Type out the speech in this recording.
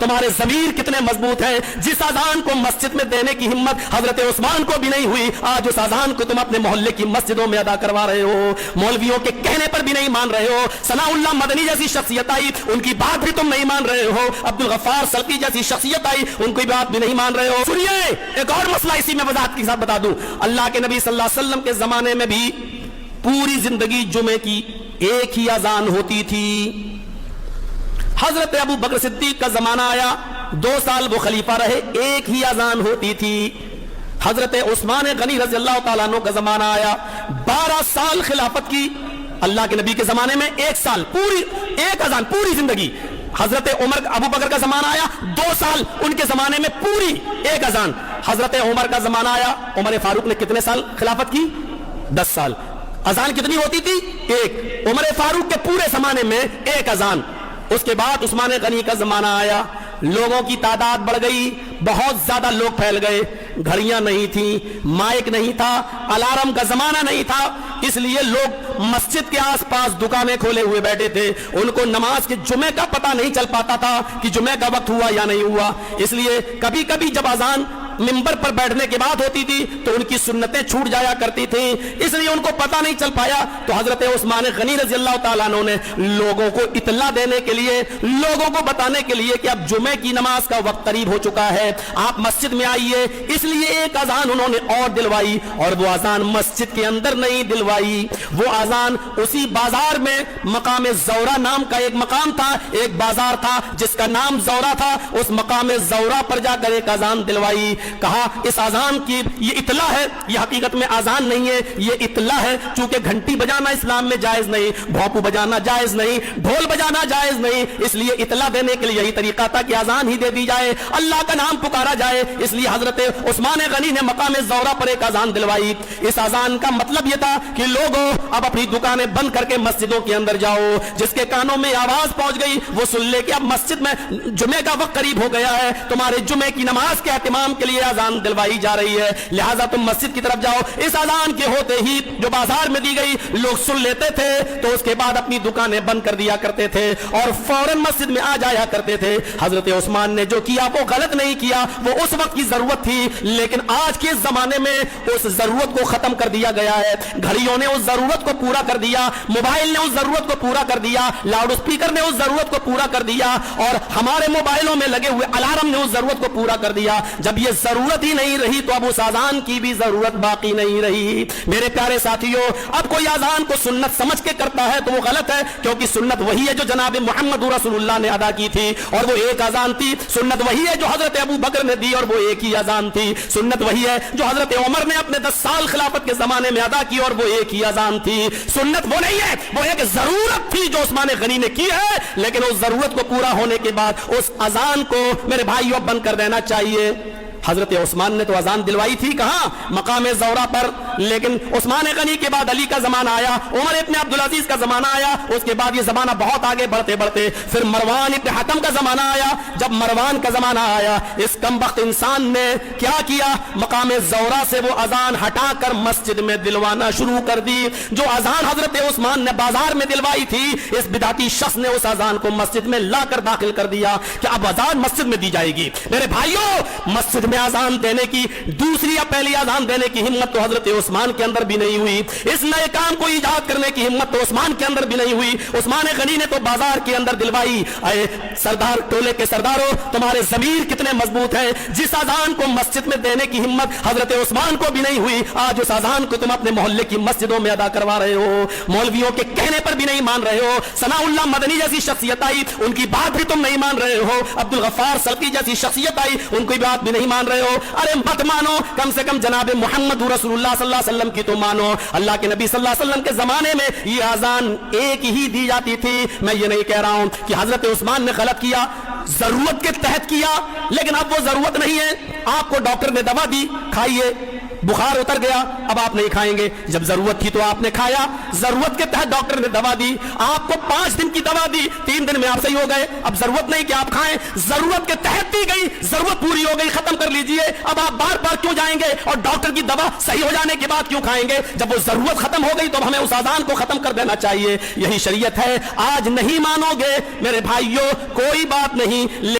تمہارے ضمیر کتنے مضبوط ہیں، جس اذان کو مسجد میں دینے کی ہمت حضرت عثمان کو بھی نہیں ہوئی، آج اس اذان کو تم اپنے محلے کی مسجدوں میں ادا کروا رہے ہو، مولویوں کے کہنے پر بھی نہیں مان رہے ہو، ثناء اللہ مدنی جیسی شخصیت آئی ان کی بات بھی تم نہیں مان رہے ہو، عبد الغفار سلفی جیسی شخصیت آئی ان کی بات بھی نہیں مان رہے ہو۔ سنیے ایک اور مسئلہ اسی میں وضاحت کے ساتھ بتا دوں، اللہ کے نبی صلی اللہ علیہ وسلم کے زمانے میں بھی پوری زندگی جمعے کی ایک ہی اذان ہوتی تھی۔ حضرت ابو بکر صدیق کا زمانہ آیا، 2 سال وہ خلیفہ رہے، ایک ہی اذان ہوتی تھی۔ حضرت عثمان غنی رضی اللہ تعالیٰ عنہ کا زمانہ آیا، 12 سال خلافت کی، اللہ کے نبی کے زمانے میں 1 سال، پوری ایک اذان پوری زندگی۔ حضرت عمر ابو بکر کا زمانہ آیا، 2 سال ان کے زمانے میں پوری ایک اذان۔ حضرت عمر کا زمانہ آیا، عمر فاروق نے کتنے سال خلافت کی؟ 10 سال۔ اذان کتنی ہوتی تھی؟ ایک۔ عمر فاروق کے پورے زمانے میں ایک اذان۔ اس کے بعد عثمان غنی کا زمانہ آیا، لوگوں کی تعداد بڑھ گئی، بہت زیادہ لوگ پھیل گئے، گھڑیاں نہیں تھیں، مائک نہیں تھا، الارم کا زمانہ نہیں تھا، اس لیے لوگ مسجد کے آس پاس دکانیں کھولے ہوئے بیٹھے تھے، ان کو نماز کے جمعے کا پتہ نہیں چل پاتا تھا کہ جمعے کا وقت ہوا یا نہیں ہوا، اس لیے کبھی کبھی جب اذان منبر پر بیٹھنے کے بعد ہوتی تھی تو ان کی سنتیں چھوٹ جایا کرتی تھیں، اس لیے ان کو پتہ نہیں چل پایا، تو حضرت عثمان غنی رضی اللہ تعالیٰ عنہ نے لوگوں کو اطلاع دینے کے لیے، لوگوں کو بتانے کے لیے کہ اب جمعے کی نماز کا وقت قریب ہو چکا ہے، آپ مسجد میں آئیے، اس لیے ایک اذان انہوں نے اور دلوائی، اور وہ اذان مسجد کے اندر نہیں دلوائی، وہ اذان اسی بازار میں مقام زورہ نام کا ایک مقام تھا، ایک بازار تھا جس کا نام زورہ تھا، اس مقام زورہ پر جا کر ایک اذان دلوائی، کہا اس اذان کی یہ اطلاع ہے، یہ حقیقت میں اذان نہیں ہے، یہ اطلاع ہے، چونکہ گھنٹی بجانا اسلام میں جائز نہیں، بھوپو بجانا جائز نہیں، ڈھول بجانا جائز نہیں، اس لیے اطلاع دینے کے لیے یہی طریقہ تھا کہ اذان ہی دے دی جائے، اللہ کا نام پکارا جائے، اس لیے حضرت عثمان غنی نے مقام زورہ پر ایک اذان دلوائی۔ اس اذان کا مطلب یہ تھا کہ لوگوں اب اپنی دکانیں بند کر کے مسجدوں کے اندر جاؤ، جس کے کانوں میں آواز پہنچ گئی وہ سن لے کہ اب مسجد میں جمعے کا وقت قریب ہو گیا ہے، تمہارے جمعے کی نماز کے اہتمام کے لیے اذان دلوائی جا رہی ہے، لہٰذا تم مسجد کی طرف جاؤ۔ اس اذان کے ہوتے ہی جو بازار میں دی گئی لوگ سن لیتے تھے تو اس کے بعد اپنی دکانیں بند کر دیا کرتے تھے اور فوراً مسجد میں آ جایا کرتے تھے۔ حضرت عثمان نے جو کیا وہ غلط نہیں کیا، وہ اس وقت کی ضرورت تھی، لیکن آج کے زمانے میں اس ضرورت کو ختم کر دیا گیا ہے، گھڑیوں نے اس ضرورت کو پورا کر دیا، موبائل نے اس ضرورت کو پورا کر دیا، لاؤڈ اسپیکر نے اس ضرورت کو پورا کر دیا، اور ہمارے موبائلوں میں لگے ہوئے الارم نے اس ضرورت کو پورا کر دیا۔ جب یہ ضرورت ہی نہیں رہی تو اب اس اذان کی بھی ضرورت باقی نہیں رہی۔ میرے پیارے ساتھیوں، اب کوئی اذان کو سنت سمجھ کے کرتا ہے تو وہ غلط ہے، کیونکہ سنت وہی ہے جو جناب محمد رسول اللہ نے ادا کی تھی، اور وہ ایک اذان تھی۔ سنت وہی ہے جو حضرت ابو بکر نے دی اور وہ ایک ہی اذان تھی۔ سنت وہی ہے جو حضرت عمر نے اپنے 10 سال خلافت کے زمانے میں ادا کی اور وہ ایک ہی اذان تھی۔ سنت وہ نہیں ہے، وہ ایک ضرورت تھی جو عثمان غنی نے کی ہے، لیکن اس ضرورت کو پورا ہونے کے بعد اس اذان کو میرے بھائیوں بند کر دینا چاہیے۔ حضرت عثمان نے تو اذان دلوائی تھی کہاں؟ مقام زورہ پر، لیکن عثمان غنی کے بعد علی کا زمانہ آیا، عمر ابن عبدالعزیز کا زمانہ آیا، اس کے بعد یہ زمانہ بہت آگے بڑھتے بڑھتے پھر مروان ابن حکم کا زمانہ آیا۔ جب مروان کا زمانہ آیا، اس کمبخت انسان نے کیا کیا؟ مقام زورہ سے وہ اذان ہٹا کر مسجد میں دلوانا شروع کر دی۔ جو اذان حضرت عثمان نے بازار میں دلوائی تھی، اس بدعتی شخص نے اس اذان کو مسجد میں لا کر داخل کر دیا کہ اب اذان مسجد میں دی جائے گی۔ میرے بھائیوں، مسجد میں اذان دینے کی، دوسری یا پہلی اذان دینے کی ہمت تو حضرت عثمان کے اندر بھی نہیں ہوئی، اس نئے کام کو ایجاد کرنے کی ہمت تو عثمان کے اندر بھی نہیں ہوئی۔ عثمان غنی نے تو بازار کے اندر دلوائی۔ اے سردار ٹولے کے سرداروں، تمہارے ضمیر کتنے مضبوط ہیں، جس اذان کو مسجد میں دینے کی ہمت حضرت عثمان کو بھی نہیں ہوئی، آج اس اذان کو تم اپنے محلے کی مسجدوں میں ادا کروا رہے ہو، مولویوں کے کہنے پر بھی نہیں مان رہے ہو، ثناء اللہ مدنی جیسی شخصیت آئی ان کی بات بھی تم نہیں مان رہے ہو، عبد الغفار سلفی جیسی شخصیت آئی ان کی بات بھی نہیں مان رہے ہو۔ ارے مت مانو، کم سے کم جناب محمد رسول اللہ صلی اللہ علیہ وسلم کی تو مانو۔ اللہ کے نبی صلی اللہ علیہ وسلم کے زمانے میں یہ اذان ایک ہی دی جاتی تھی۔ میں یہ نہیں کہہ رہا ہوں کہ حضرت عثمان نے غلط کیا، ضرورت کے تحت کیا، لیکن اب وہ ضرورت نہیں ہے۔ آپ کو ڈاکٹر نے دوا دی، کھائیے، بخار اتر گیا، اب آپ نہیں کھائیں گے۔ جب ضرورت تھی تو آپ نے کھایا، ضرورت کے تحت ڈاکٹر نے دوا دی، آپ کو 5 دن کی دوا دی، 3 دن میں آپ صحیح ہو گئے، اب ضرورت نہیں کہ آپ کھائیں، ضرورت کے تحت دی گئی، ضرورت پوری ہو گئی، ختم کر لیجئے۔ اب آپ بار بار کیوں جائیں گے اور ڈاکٹر کی دوا صحیح ہو جانے کے بعد کیوں کھائیں گے؟ جب وہ ضرورت ختم ہو گئی تو ہمیں اس اذان کو ختم کر دینا چاہیے۔ یہی شریعت ہے۔ آج نہیں مانو گے میرے بھائیوں، کوئی بات نہیں۔